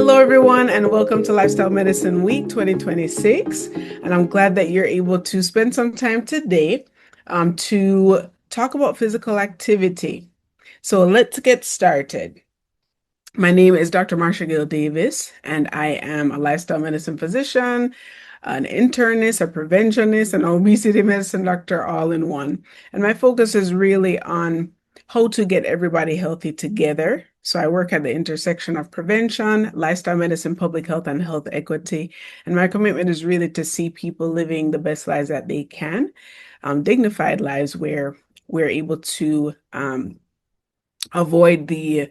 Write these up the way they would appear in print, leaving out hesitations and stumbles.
Hello, everyone, and welcome to Lifestyle Medicine Week 2026. And I'm glad that you're able to spend some time today to talk about physical activity. So let's get started. My name is Dr. Marsha Gail-Davis, and I am a lifestyle medicine physician, an internist, a preventionist, and obesity medicine doctor all in one. And my focus is really on how to get everybody healthy together. So I work at the intersection of prevention, lifestyle medicine, public health, and health equity. And my commitment is really to see people living the best lives that they can, dignified lives where we're able to avoid the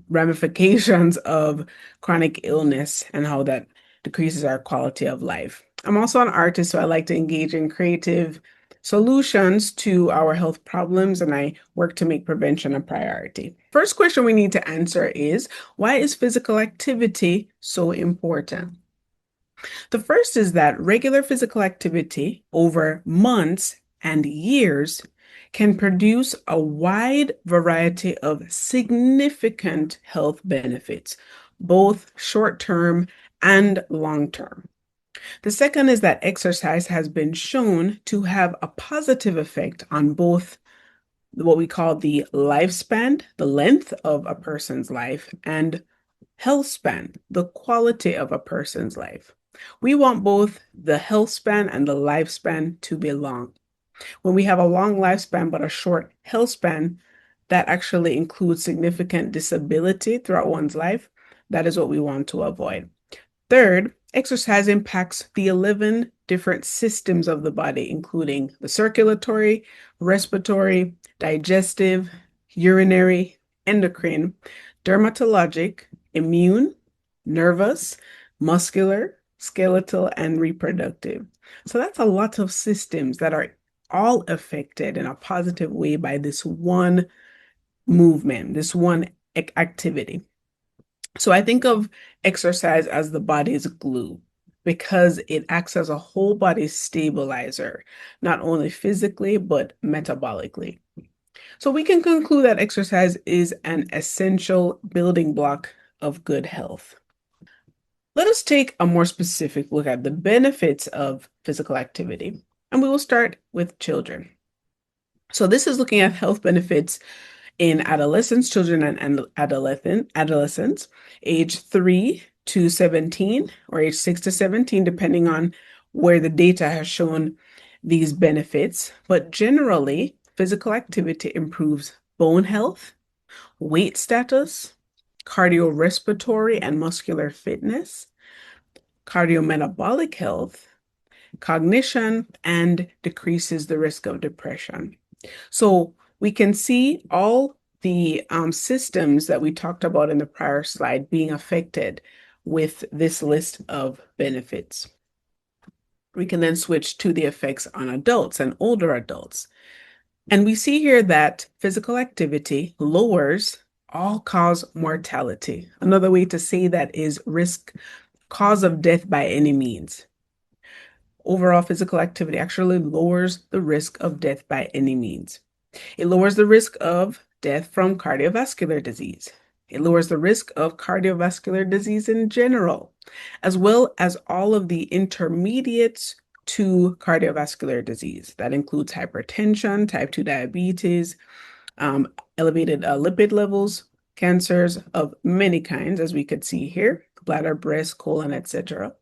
ramifications of chronic illness and how that decreases our quality of life. I'm also an artist, so I like to engage in creative solutions to our health problems, and I work to make prevention a priority. First question we need to answer is, why is physical activity so important? The first is that regular physical activity over months and years can produce a wide variety of significant health benefits, both short-term and long-term. The second is that exercise has been shown to have a positive effect on both what we call the lifespan, the length of a person's life, and health span, the quality of a person's life. We want both the health span and the lifespan to be long. When we have a long lifespan but a short health span, that actually includes significant disability throughout one's life. That is what we want to avoid. Third, exercise impacts the 11 different systems of the body, including the circulatory, respiratory, digestive, urinary, endocrine, dermatologic, immune, nervous, muscular, skeletal, and reproductive. So that's a lot of systems that are all affected in a positive way by this one movement, this one activity. So I think of exercise as the body's glue because it acts as a whole body stabilizer, not only physically, but metabolically. So we can conclude that exercise is an essential building block of good health. Let us take a more specific look at the benefits of physical activity, and we will start with children. So this is looking at health benefits in adolescents, children and adolescents, age 3 to 17 or age 6 to 17, depending on where the data has shown these benefits. But generally, physical activity improves bone health, weight status, cardiorespiratory and muscular fitness, cardiometabolic health, cognition, and decreases the risk of depression. So we can see all the systems that we talked about in the prior slide being affected with this list of benefits. We can then switch to the effects on adults and older adults. And we see here that physical activity lowers all-cause mortality. Another way to say that is cause of death by any means. Overall physical activity actually lowers the risk of death by any means. It lowers the risk of death from cardiovascular disease. It lowers the risk of cardiovascular disease in general, as well as all of the intermediates to cardiovascular disease. That includes hypertension, type 2 diabetes, elevated lipid levels, cancers of many kinds, as we could see here, bladder, breast, colon, etc.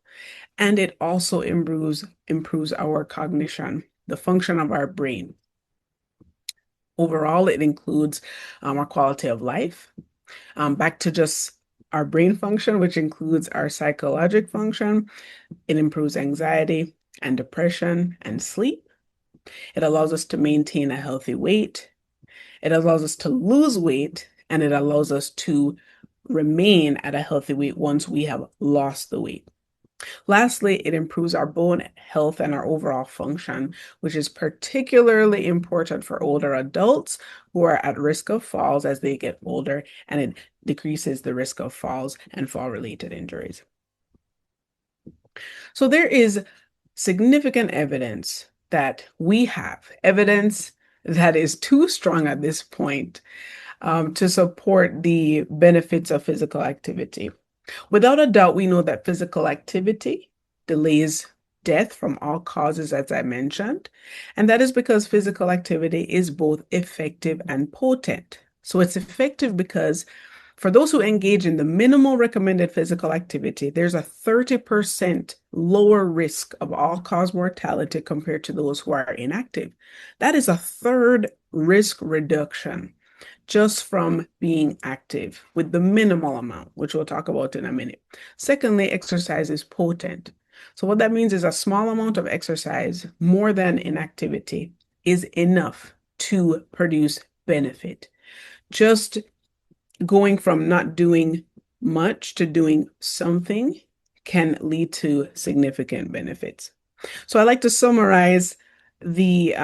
And it also improves our cognition, the function of our brain. Overall, it includes our quality of life, back to just our brain function, which includes our psychologic function. It improves anxiety and depression and sleep. It allows us to maintain a healthy weight. It allows us to lose weight, and it allows us to remain at a healthy weight once we have lost the weight. Lastly, it improves our bone health and our overall function, which is particularly important for older adults who are at risk of falls as they get older, and it decreases the risk of falls and fall-related injuries. So there is significant evidence that we have, evidence that is too strong at this point to support the benefits of physical activity. Without a doubt, we know that physical activity delays death from all causes, as I mentioned. And that is because physical activity is both effective and potent. So it's effective because for those who engage in the minimal recommended physical activity, there's a 30% lower risk of all-cause mortality compared to those who are inactive. That is a third risk reduction just from being active with the minimal amount, which we'll talk about in a minute. Secondly, exercise is potent. So what that means is a small amount of exercise, more than inactivity, is enough to produce benefit. Just going from not doing much to doing something can lead to significant benefits. So I like to summarize the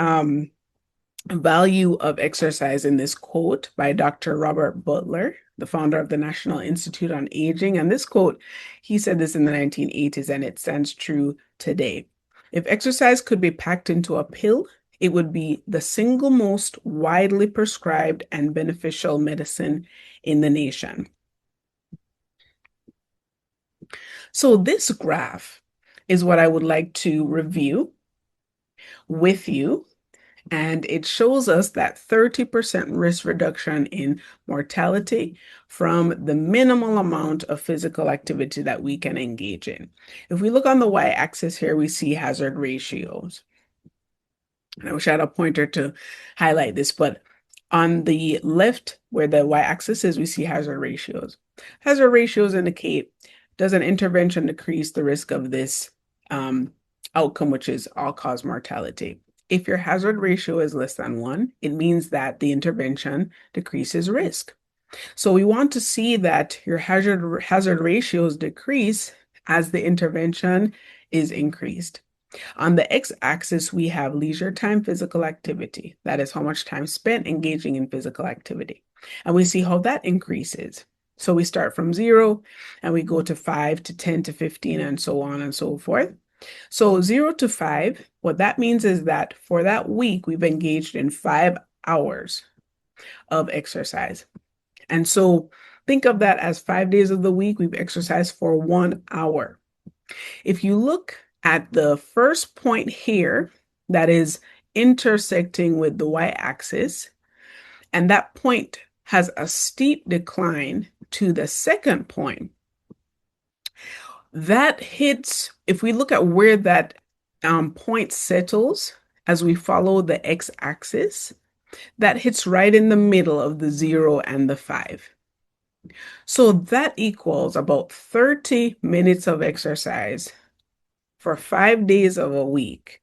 value of exercise in this quote by Dr. Robert Butler, the founder of the National Institute on Aging. And this quote, he said this in the 1980s, and it stands true today. If exercise could be packed into a pill, it would be the single most widely prescribed and beneficial medicine in the nation. So this graph is what I would like to review with you. And it shows us that 30% risk reduction in mortality from the minimal amount of physical activity that we can engage in. If we look on the y-axis here, we see hazard ratios. And I wish I had a pointer to highlight this, but on the left, where the y-axis is, we see hazard ratios. Hazard ratios indicate, does an intervention decrease the risk of this outcome, which is all-cause mortality? If your hazard ratio is less than 1, it means that the intervention decreases risk. So we want to see that your hazard ratios decrease as the intervention is increased. On the x-axis, we have leisure time physical activity. That is how much time spent engaging in physical activity. And we see how that increases. So we start from 0 and we go to 5 to 10 to 15 and so on and so forth. So 0 to 5, what that means is that for that week, we've engaged in 5 hours of exercise. And so think of that as 5 days of the week, we've exercised for 1 hour. If you look at the first point here, that is intersecting with the y-axis, and that point has a steep decline to the second point, that hits, if we look at where that point settles as we follow the x-axis, that hits right in the middle of the 0 and the 5. So that equals about 30 minutes of exercise for 5 days of a week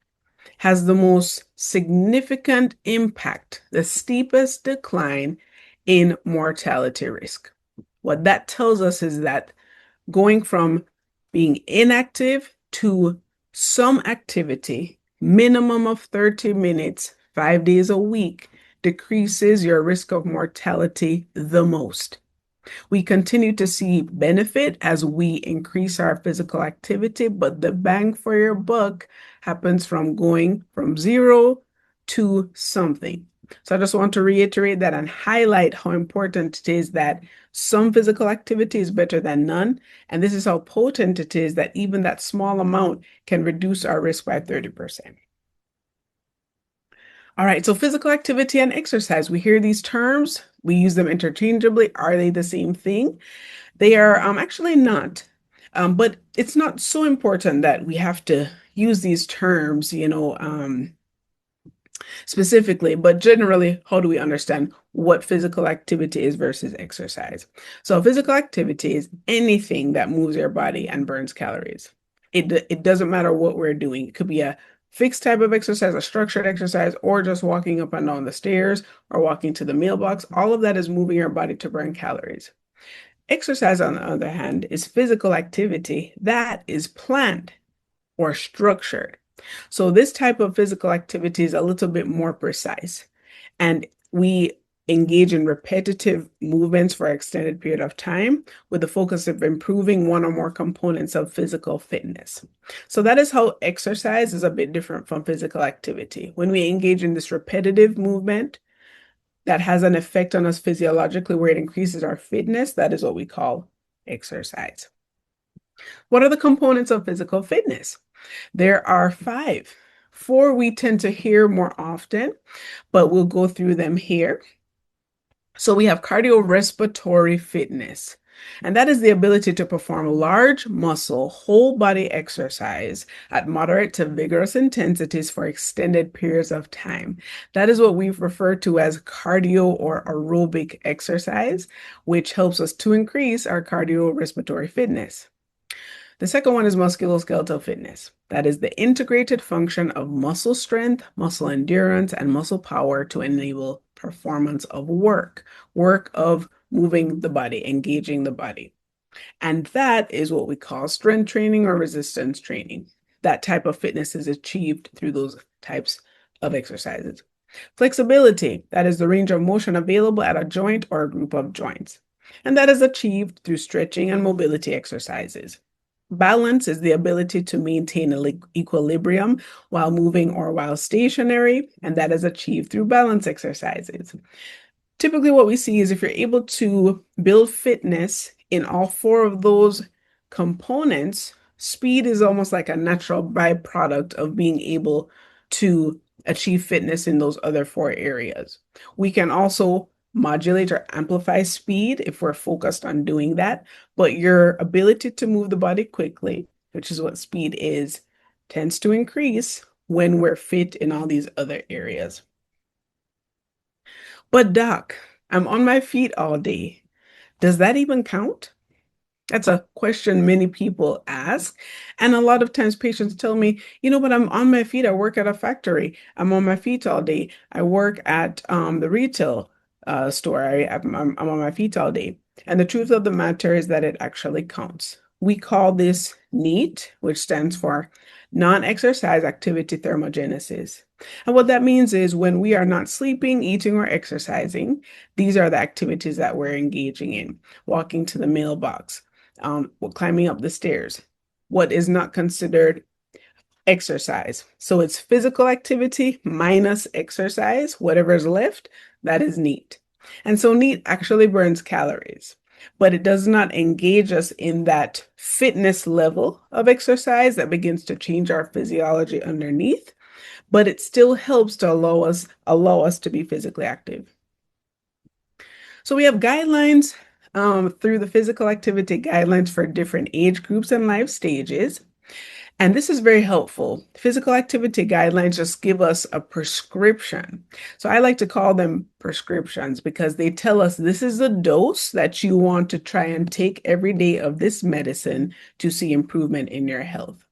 has the most significant impact, the steepest decline in mortality risk. What that tells us is that going from being inactive to some activity, minimum of 30 minutes, 5 days a week, decreases your risk of mortality the most. We continue to see benefit as we increase our physical activity, but the bang for your buck happens from going from 0 to something. So I just want to reiterate that and highlight how important it is that some physical activity is better than none. And this is how potent it is that even that small amount can reduce our risk by 30%. All right, so physical activity and exercise. We hear these terms, we use them interchangeably. Are they the same thing? They are actually not, but it's not so important that we have to use these terms, specifically, but generally, how do we understand what physical activity is versus exercise? So physical activity is anything that moves your body and burns calories. It doesn't matter what we're doing. It could be a fixed type of exercise, a structured exercise, or just walking up and down the stairs or walking to the mailbox. All of that is moving your body to burn calories. Exercise, on the other hand, is physical activity that is planned or structured. So this type of physical activity is a little bit more precise, and we engage in repetitive movements for an extended period of time with the focus of improving one or more components of physical fitness. So that is how exercise is a bit different from physical activity. When we engage in this repetitive movement that has an effect on us physiologically where it increases our fitness, that is what we call exercise. What are the components of physical fitness? There are five. Four we tend to hear more often, but we'll go through them here. So we have cardiorespiratory fitness, and that is the ability to perform large muscle, whole body exercise at moderate to vigorous intensities for extended periods of time. That is what we've referred to as cardio or aerobic exercise, which helps us to increase our cardiorespiratory fitness. The second one is musculoskeletal fitness. That is the integrated function of muscle strength, muscle endurance, and muscle power to enable performance of work of moving the body, engaging the body. And that is what we call strength training or resistance training. That type of fitness is achieved through those types of exercises. Flexibility, that is the range of motion available at a joint or a group of joints. And that is achieved through stretching and mobility exercises. Balance is the ability to maintain an equilibrium while moving or while stationary, and that is achieved through balance exercises. Typically, what we see is if you're able to build fitness in all four of those components, speed is almost like a natural byproduct of being able to achieve fitness in those other four areas. We can also modulate or amplify speed if we're focused on doing that, but your ability to move the body quickly, which is what speed is, tends to increase when we're fit in all these other areas. But doc, I'm on my feet all day. Does that even count? That's a question many people ask. And a lot of times patients tell me, but I'm on my feet. I work at a factory. I'm on my feet all day. I work at the retail store. I'm on my feet all day. And the truth of the matter is that it actually counts. We call this NEAT, which stands for non-exercise activity thermogenesis. And what that means is when we are not sleeping, eating, or exercising, these are the activities that we're engaging in. Walking to the mailbox, climbing up the stairs, what is not considered exercise. So it's physical activity minus exercise, whatever is left, that is NEAT. And so NEAT actually burns calories, but it does not engage us in that fitness level of exercise that begins to change our physiology underneath, but it still helps to allow us to be physically active. So we have guidelines through the physical activity guidelines for different age groups and life stages. And this is very helpful. Physical activity guidelines just give us a prescription. So I like to call them prescriptions because they tell us this is the dose that you want to try and take every day of this medicine to see improvement in your health.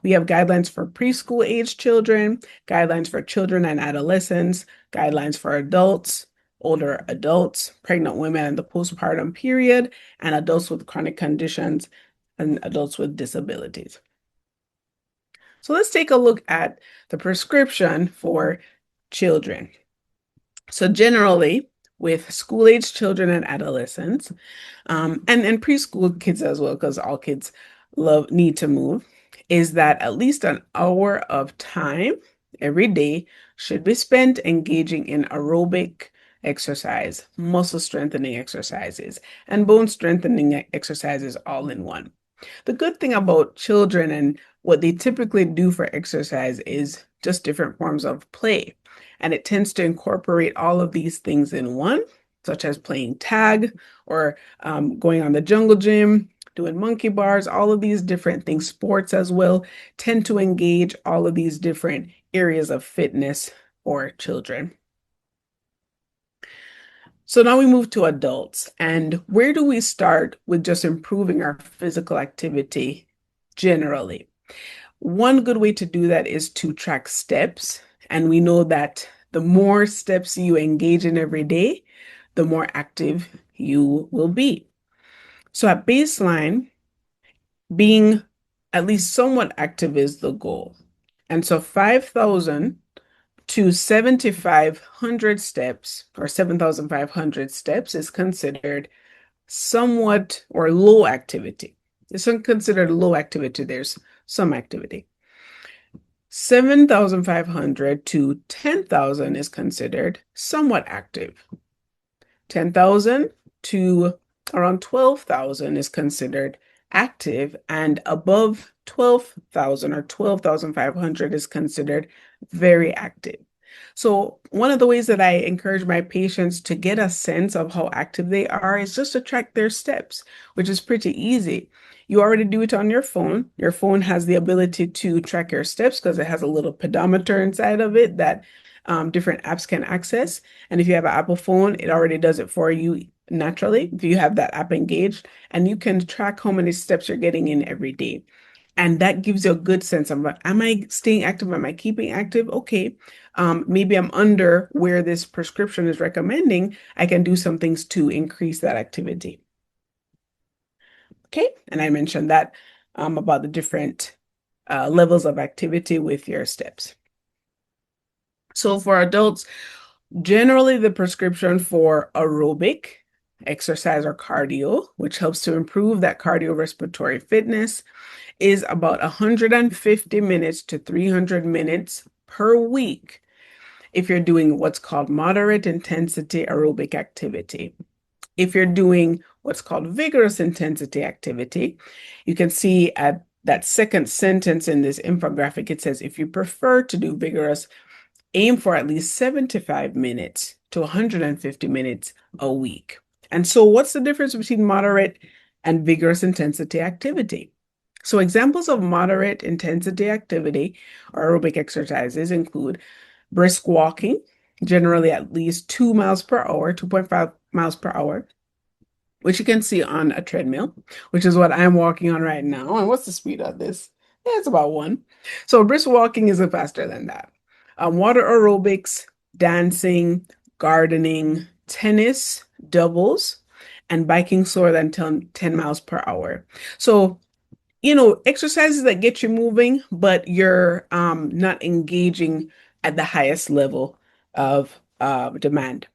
We have guidelines for preschool age children, guidelines for children and adolescents, guidelines for adults, older adults, pregnant women in the postpartum period, and adults with chronic conditions and adults with disabilities. So let's take a look at the prescription for children. So generally, with school-age children and adolescents, and preschool kids as well, because all kids need to move, is that at least an hour of time every day should be spent engaging in aerobic exercise, muscle strengthening exercises, and bone strengthening exercises all in one. The good thing about children and what they typically do for exercise is just different forms of play. And it tends to incorporate all of these things in one, such as playing tag or going on the jungle gym, doing monkey bars, all of these different things. Sports as well tend to engage all of these different areas of fitness for children. So now we move to adults. And where do we start with just improving our physical activity generally? One good way to do that is to track steps. And we know that the more steps you engage in every day, the more active you will be. So at baseline, being at least somewhat active is the goal. And so 5,000 to 7,500 steps or 7,500 steps is considered somewhat or low activity. It's considered low activity. There's some activity. 7,500 to 10,000 is considered somewhat active. 10,000 to around 12,000 is considered active, and above 12,000 or 12,500 is considered very active. So one of the ways that I encourage my patients to get a sense of how active they are is just to track their steps, which is pretty easy. You already do it on your phone. Your phone has the ability to track your steps because it has a little pedometer inside of it that different apps can access. And if you have an Apple phone, it already does it for you naturally if you have that app engaged, and you can track how many steps you're getting in every day. And that gives you a good sense of, am I staying active? Am I keeping active? Okay. Maybe I'm under where this prescription is recommending. I can do some things to increase that activity. Okay. And I mentioned that about the different levels of activity with your steps. So for adults, generally the prescription for aerobic exercise or cardio, which helps to improve that cardiorespiratory fitness, is about 150 minutes to 300 minutes per week if you're doing what's called moderate intensity aerobic activity. If you're doing what's called vigorous intensity activity, you can see at that second sentence in this infographic, it says, if you prefer to do vigorous, aim for at least 75 minutes to 150 minutes a week. And so what's the difference between moderate and vigorous intensity activity? So examples of moderate intensity activity or aerobic exercises include brisk walking, generally at least 2 miles per hour, 2.5 miles per hour, which you can see on a treadmill, which is what I'm walking on right now. And what's the speed of this? Yeah, it's about 1. So brisk walking is faster than that. Water aerobics, dancing, gardening, tennis, doubles, and biking slower than 10 miles per hour. So exercises that get you moving, but you're not engaging at the highest level of demand.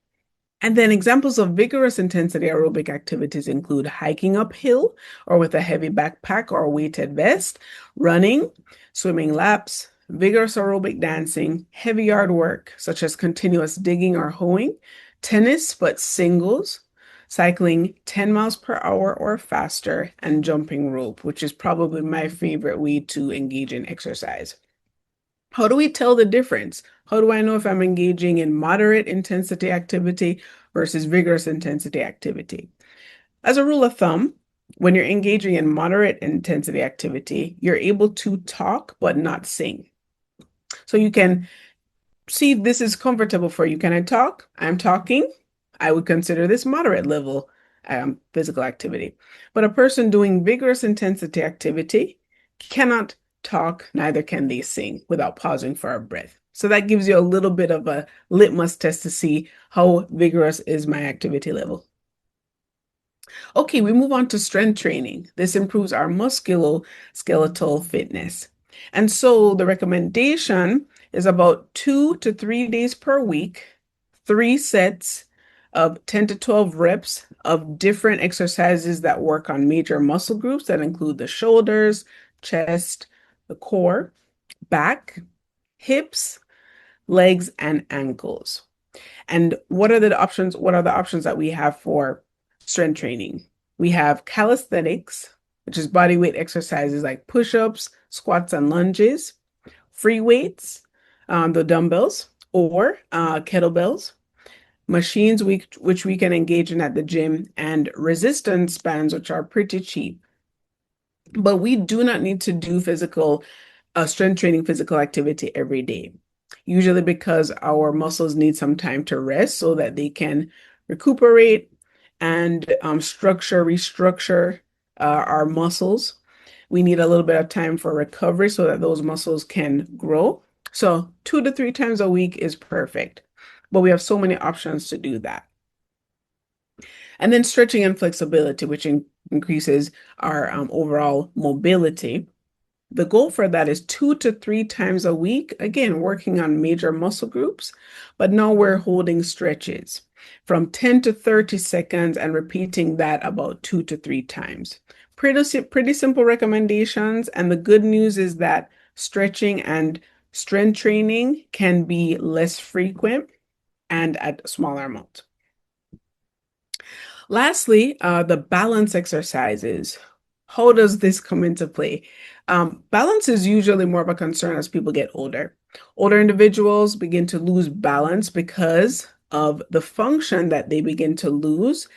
And then examples of vigorous intensity aerobic activities include hiking uphill or with a heavy backpack or a weighted vest, running, swimming laps, vigorous aerobic dancing, heavy yard work, such as continuous digging or hoeing, tennis, but singles, cycling 10 miles per hour or faster, and jumping rope, which is probably my favorite way to engage in exercise. How do we tell the difference? How do I know if I'm engaging in moderate intensity activity versus vigorous intensity activity? As a rule of thumb, when you're engaging in moderate intensity activity, you're able to talk but not sing. So you can see if this is comfortable for you. Can I talk? I'm talking. I would consider this moderate level physical activity. But a person doing vigorous intensity activity cannot talk, neither can they sing without pausing for a breath. So that gives you a little bit of a litmus test to see how vigorous is my activity level. Okay, we move on to strength training. This improves our musculoskeletal fitness. And so the recommendation is about 2 to 3 days per week, 3 sets of 10 to 12 reps of different exercises that work on major muscle groups that include the shoulders, chest, the core, back, hips, legs, and ankles. And what are the options? What are the options that we have for strength training? We have calisthenics, which is body weight exercises like push-ups, squats, and lunges, free weights, the dumbbells or kettlebells, machines which we can engage in at the gym, and resistance bands, which are pretty cheap. But we do not need to do strength training, physical activity every day, usually because our muscles need some time to rest so that they can recuperate and restructure our muscles. We need a little bit of time for recovery so that those muscles can grow. So 2 to 3 times a week is perfect, but we have so many options to do that. And then stretching and flexibility, which increases our overall mobility. The goal for that is 2 to 3 times a week, again, working on major muscle groups, but now we're holding stretches from 10 to 30 seconds and repeating that about 2 to 3 times. Pretty simple recommendations. And the good news is that stretching and strength training can be less frequent and at a smaller amount. Lastly, the balance exercises. how does this come into play? Balance is usually more of a concern as people get older. Older individuals begin to lose balance because of the function that they begin to lose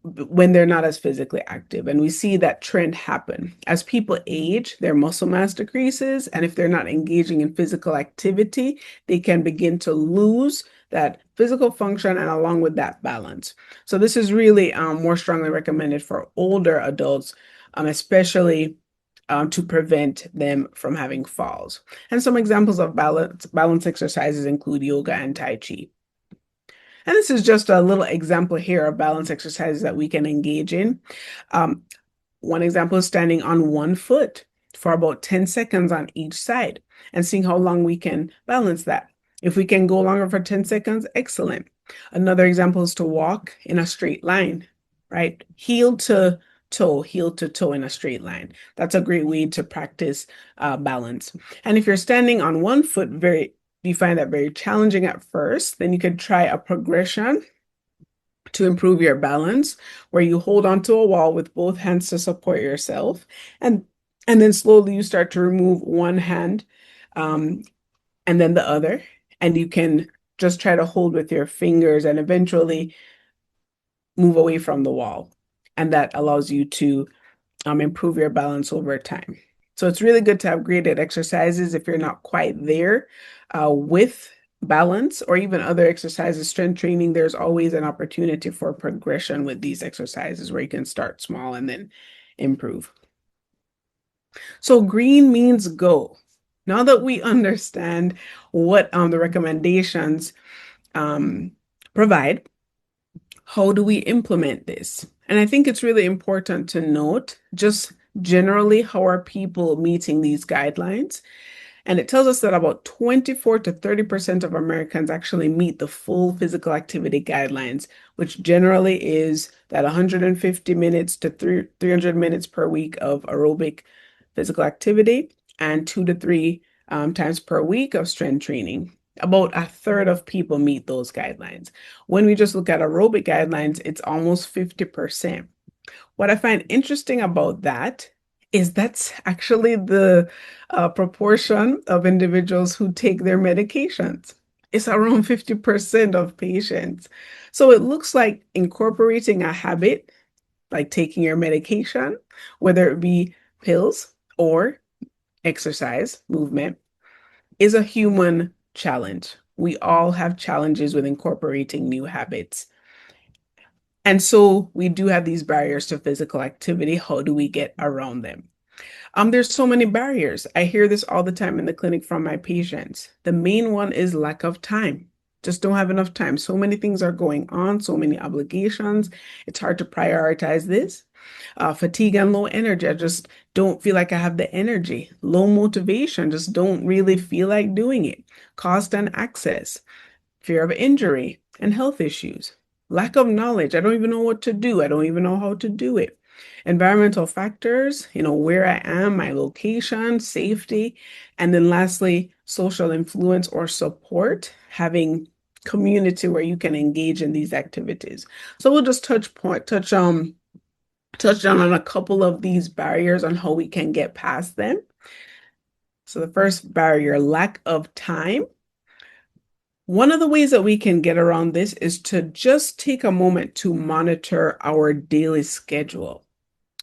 when they're not as physically active. And we see that trend happen. As people age, their muscle mass decreases. And if they're not engaging in physical activity, they can begin to lose that physical function and along with that balance. So this is really more strongly recommended for older adults, especially to prevent them from having falls. And some examples of balance exercises include yoga and Tai Chi. And this is just a little example here of balance exercises that we can engage in. Um, One example is standing on one foot for about 10 seconds on each side and seeing how long we can balance that. If we can go longer for 10 seconds, excellent. Another example is to walk in a straight line, right? Heel to toe in a straight line. That's a great way to practice balance. And if you're standing on one foot, you find that very challenging at first, then you could try a progression to improve your balance, where you hold onto a wall with both hands to support yourself, and then slowly you start to remove one hand, um, and then the other, and you can just try to hold with your fingers and eventually move away from the wall, and that allows you to improve your balance over time. So it's really good to have graded exercises if you're not quite there with balance or even other exercises, strength training. There's always an opportunity for progression with these exercises where you can start small and then improve. So green means go. Now that we understand what the recommendations provide, how do we implement this? And I think it's really important to note just generally how are people meeting these guidelines. And it tells us that about 24 to 30% of Americans actually meet the full physical activity guidelines, which generally is that 150 minutes to 300 minutes per week of aerobic physical activity and 2 to 3 times per week of strength training. About a third of people meet those guidelines. When we just look at aerobic guidelines, it's almost 50%. What I find interesting about that is that's actually the proportion of individuals who take their medications. It's around 50% of patients. So it looks like incorporating a habit, like taking your medication, whether it be pills or exercise, movement, is a human challenge. We all have challenges with incorporating new habits. And so we do have these barriers to physical activity. How do we get around them? There's so many barriers. I hear this all the time in the clinic from my patients. The main one is lack of time. Just don't have enough time. So many things are going on, so many obligations. It's hard to prioritize this. Fatigue and low energy. I just don't feel like I have the energy. Low motivation. Just don't really feel like doing it. Cost and access. Fear of injury and health issues. Lack of knowledge. I don't even know what to do. I don't even know how to do it. Environmental factors, where I am, my location, safety, and then lastly, social influence or support, having community where you can engage in these activities. So we'll just touch down on a couple of these barriers on how we can get past them. So the first barrier, lack of time. One of the ways that we can get around this is to just take a moment to monitor our daily schedule.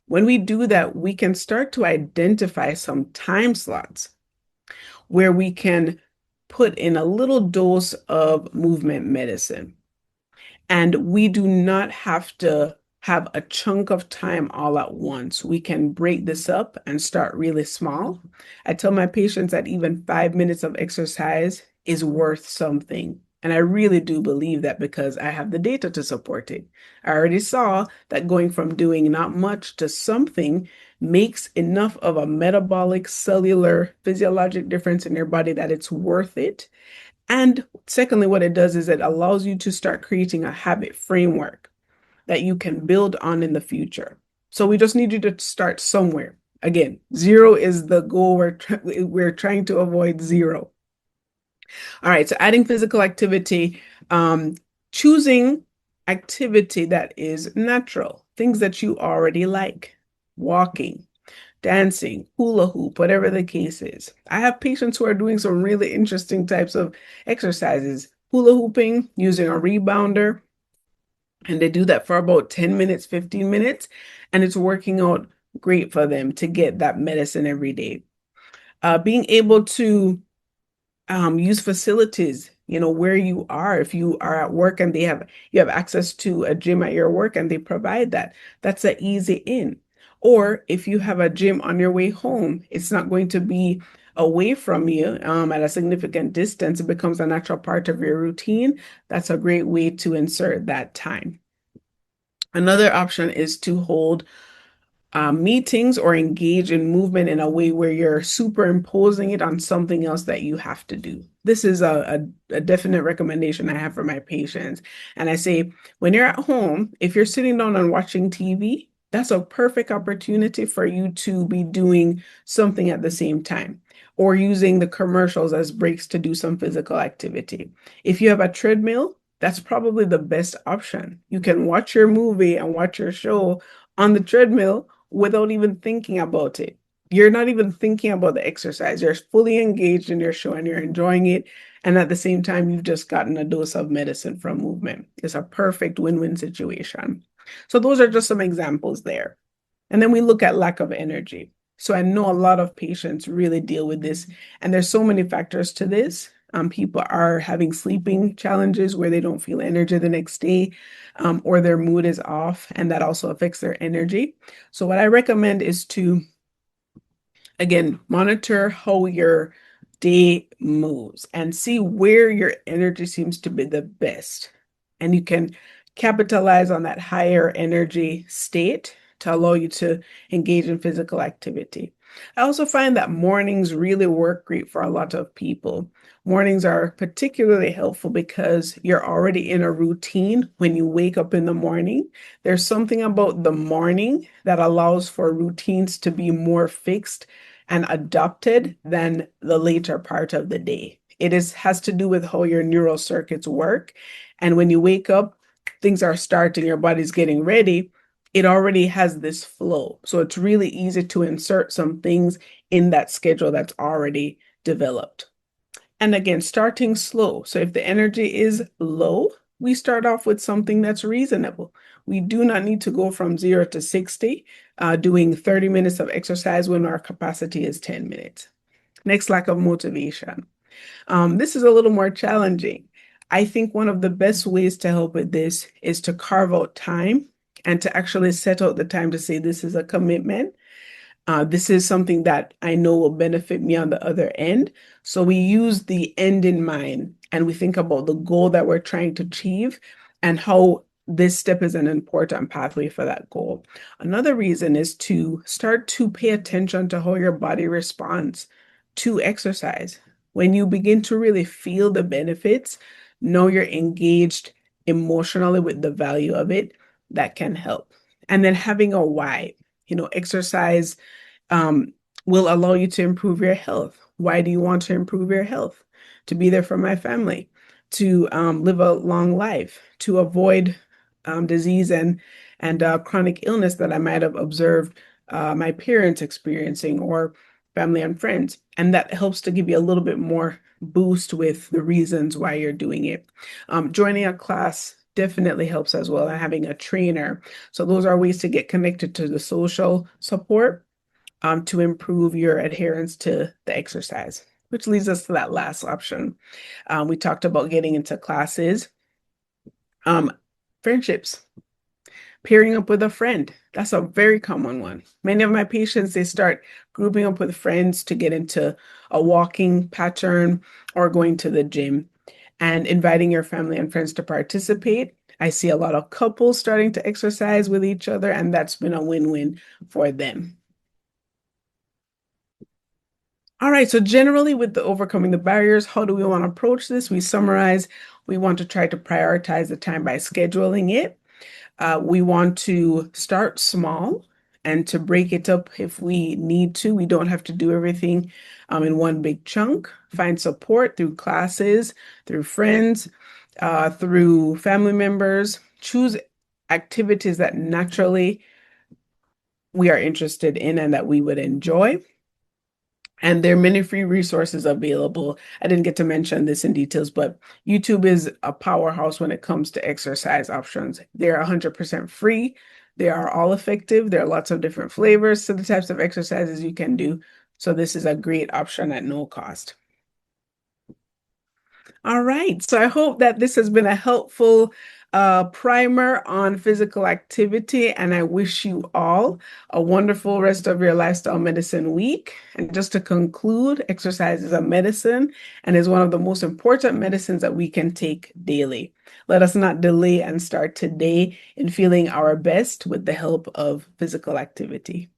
When we do that, we can start to identify some time slots where we can put in a little dose of movement medicine. And we do not have to have a chunk of time all at once. We can break this up and start really small. I tell my patients that even 5 minutes of exercise is worth something. And I really do believe that because I have the data to support it. I already saw that going from doing not much to something makes enough of a metabolic, cellular, physiologic difference in your body that it's worth it. And secondly, what it does is it allows you to start creating a habit framework that you can build on in the future. So we just need you to start somewhere. Again, 0 is the goal. We're trying to avoid 0. All right, so adding physical activity, choosing activity that is natural, things that you already like. walking, dancing, hula hoop, whatever the case is. I have patients who are doing some really interesting types of exercises, hula hooping, using a rebounder, and they do that for about 10 minutes, 15 minutes, and it's working out great for them to get that medicine every day. Being able to use facilities, where you are. If you are at work and you have access to a gym at your work and they provide that, that's an easy in. Or if you have a gym on your way home, it's not going to be away from you at a significant distance. It becomes a natural part of your routine. That's a great way to insert that time. Another option is to hold meetings or engage in movement in a way where you're superimposing it on something else that you have to do. This is a definite recommendation I have for my patients. And I say, when you're at home, if you're sitting down and watching TV, that's a perfect opportunity for you to be doing something at the same time or using the commercials as breaks to do some physical activity. If you have a treadmill, that's probably the best option. You can watch your movie and watch your show on the treadmill without even thinking about it. You're not even thinking about the exercise. You're fully engaged in your show and you're enjoying it. And at the same time, you've just gotten a dose of medicine from movement. It's a perfect win-win situation. So those are just some examples there. And then we look at lack of energy. So I know a lot of patients really deal with this, and there's so many factors to this. People are having sleeping challenges where they don't feel energy the next day, or their mood is off, and that also affects their energy. So what I recommend is to, again, monitor how your day moves and see where your energy seems to be the best. And you can capitalize on that higher energy state to allow you to engage in physical activity. I also find that mornings really work great for a lot of people. Mornings are particularly helpful because you're already in a routine when you wake up in the morning. There's something about the morning that allows for routines to be more fixed and adopted than the later part of the day. Has to do with how your neural circuits work. And when you wake up, things are starting, your body's getting ready. It already has this flow. So it's really easy to insert some things in that schedule that's already developed. And again, starting slow. So if the energy is low, we start off with something that's reasonable. We do not need to go from 0 to 60, doing 30 minutes of exercise when our capacity is 10 minutes. Next, lack of motivation. This is a little more challenging. I think one of the best ways to help with this is to carve out time and to actually set out the time to say, this is a commitment. This is something that I know will benefit me on the other end. So we use the end in mind and we think about the goal that we're trying to achieve and how this step is an important pathway for that goal. Another reason is to start to pay attention to how your body responds to exercise. When you begin to really feel the benefits, know you're engaged emotionally with the value of it, that can help. And then having a why, exercise um, will allow you to improve your health. Why do you want to improve your health? To be there for my family, to live a long life, to avoid disease and chronic illness that I might have observed my parents experiencing or family and friends. And that helps to give you a little bit more boost with the reasons why you're doing it. Joining a class definitely helps as well, and having a trainer. So those are ways to get connected to the social support to improve your adherence to the exercise, which leads us to that last option. We talked about getting into classes. Friendships, pairing up with a friend. That's a very common one. Many of my patients, they start grouping up with friends to get into a walking pattern or going to the gym and inviting your family and friends to participate. I see a lot of couples starting to exercise with each other, and that's been a win-win for them. All right, so generally with the overcoming the barriers, how do we want to approach this? We summarize, we want to try to prioritize the time by scheduling it. We want to start small and to break it up if we need to. We don't have to do everything in one big chunk. Find support through classes, through friends, through family members. Choose activities that naturally we are interested in and that we would enjoy. And there are many free resources available. I didn't get to mention this in details, but YouTube is a powerhouse when it comes to exercise options. They're 100% free. They are all effective. There are lots of different flavors to the types of exercises you can do. So this is a great option at no cost. All right. So I hope that this has been a helpful primer on physical activity, and I wish you all a wonderful rest of your lifestyle medicine week. And just to conclude, exercise is a medicine and is one of the most important medicines that we can take daily. Let us not delay and start today in feeling our best with the help of physical activity.